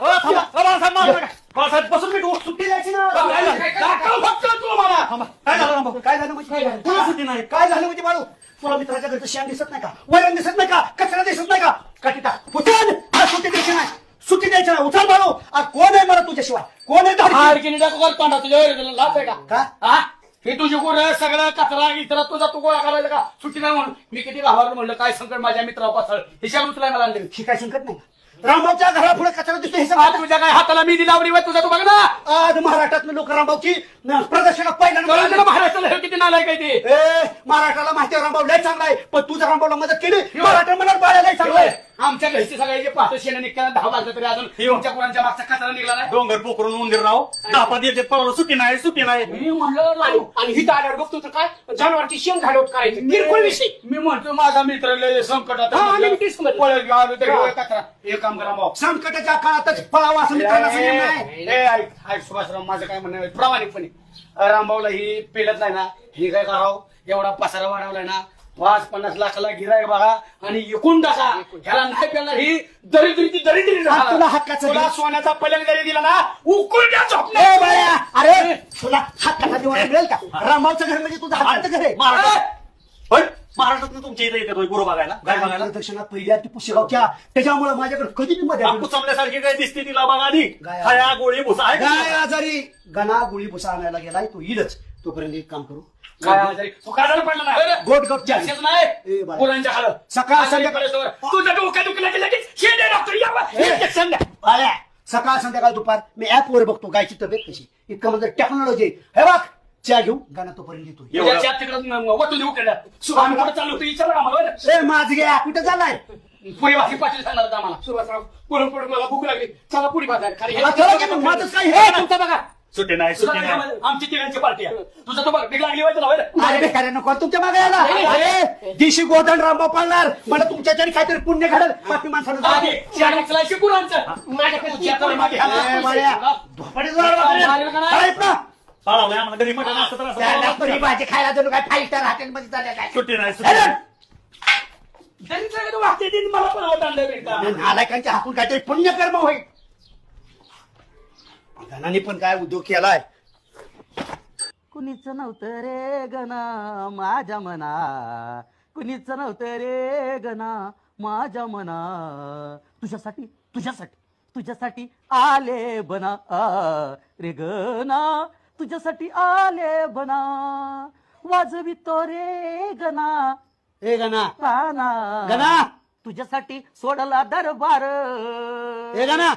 बाळासाहेब बसून मी सुट्टी द्यायची ना. दाखव फक्त तू मला. काय झालं रामभाऊ? काय झालं म्हणजे? तुला सुट्टी नाही. काय झालं म्हणजे बाळू? तुला मित्राच्या घरचं शेण दिसत नाही का? वैरण दिसत नाही का? कचरा दिसत नाही का? काटिटा उचल. मला सुट्टी द्यायची नाही. सुट्टी द्यायची नाही. उचल बाळू. कोण आहे मला तुझ्याशिवाय? कोण आहे धाडसी? हाडकीने टाकू कर तोंडा तुझ्या लाभ आहे का? का? हा? हे तुझी गोर सगळं कचरा इतर तुझा तू गोळा करायला का? सुट्टी नाही म्हणून मी किती घाबरलो म्हणलं काय संकट माझ्या मित्रावर पसळ हे सगळं तुला मला आणले. ही काय संकट नाही. रामभाऊच्या घरापुढे कचरा दिसतो हे आज सगळं. तुझ्या काय हाताला मी लावली वय तुझा तू बघ ना. आज महाराष्ट्रातले लोक रामभाऊची प्रदर्शनात पहिल्यांदा. महाराष्ट्राला हे किती नालायक काय ते. महाराष्ट्राला माहिती आहे रामभाऊ लय चांगला आहे, पण तू जर रामभाऊला मदत केली महाराष्ट्र मला बाळा लय चांगला आहे. आमच्या घरचे सगळे जे पाहतो शेण निघताना 10 वाजता तरी अजून तुमच्या कुणाच्या मागचा कचरा निघाला नाही. डोंगर पोखरून उंदीर राव तापात येते पळवलं सुट्टी नाही सुट्टी नाही. मी म्हणलं आणि ही आल्यावर बघतो तर काय जनावरची शेण घालवत करायची किरकोळ विषय. मी म्हणतो माझा मित्र लय संकटात पळत आलो तरी कचरा हे काम करा भाऊ. संकटाच्या काळातच पळावा असं मित्रांना संयम नाही. ऐक सुभाषराव माझं काय म्हणणं आहे प्रामाणिकपणे रामभाऊला ही पेलत नाही ना ही काय करावं एवढा पसारा वाढवलाय ना 50 लाखाला गिराय बघा आणि एकूण टाका ह्याला नाही पेलणार ही दरिद्री तुला हक्काचं तुला सोन्याचा पलंग जरी दिला ना उकुलट्या ए झोपल्या बाया, अरे तुला हक्काचा दिवाळी मिळेल का? रामभाऊचं घर म्हणजे तुझं हक्काचं घर आहे. महाराष्ट्रात तुमच्या इथे येते गुरु बघायला काय बघायला दक्षिणात पहिल्या ती पुशेगावच्या त्याच्यामुळे माझ्याकडे कधी बी मध्ये बापू चमल्यासारखी काय दिसते तिला बघा आधी गाय. खाया गोळी भुसा आहे का? काय आजारी गणा गोळी भुसा आणायला गेलाय तो येईलच. तोपर्यंत एक काम करू काय आजारी? तू काय झालं पडला नाही गोट गोट जास्तच नाही ए बाळा. मुलांच्या खालं सकाळ संध्याकाळ तुझं डोक्या दुखलं की लगेच शेडे डॉक्टर या संध्या आल्या सकाळ संध्याकाळ दुपार मी ऍप वर बघतो गायची तब्येत कशी. इतकं म्हणजे टेक्नॉलॉजी हे बघ चहा घेऊ गाणं तोपर्यंत येतो. तुझ्या तिकडं वतून देऊ केलं सुभाष कुठं चालू होतं विचार आम्हाला ए माझ घ्या कुठं चाललाय? पुरी भाजी पाटील सांगणार होता आम्हाला सुभाषराव पुढून पुढे मला भूक लागली चला पुरी भाजी चला की मग, माझंच काय हे? तुमचा बघा सुट्टी नाही सुट्टी नाही आमची तिघांची पार्टी आहे तुझा तो बघ भीक लागली होय तुला होय रे? अरे बेकार नको तुमच्या मागे यायला. अरे दिशी गोधन रामभाऊ पाळणार मला तुमच्याच्याने काहीतरी पुण्य घडेल बाकी माणसानं आधी शाळेला शिकून आमचं माझ्याकडे तुझ्याकडे मागे ए, बाळ्या, धोपाटी जोरात वाजले. काय आहेत ना? पाळावलंय आम्हाला घरी मटण असतं तर त्याला असं पुरी भाजी खायला जणू काय 5 स्टार हॉटेलमध्ये चालल्या काय. सुट्टी नाही सुट्टी नाही तरी सगळं वाटते ते मला पण आवडत आणलं बेटा नालायकांच्या हातून काहीतरी पुण्यकर्म होईल. धनाने पण काय उद्योग केलाय. कुणीच नव्हतं रे गणा माझ्या मना कुणीच नव्हतं रे गणा माझ्या मना तुझ्यासाठी तुझ्यासाठी तुझ्यासाठी आले बना रे गणा तुझ्यासाठी आले बना वाजवितो रे गणा ए गणा गाना गणा तुझ्यासाठी सोडला दरबार ए गणा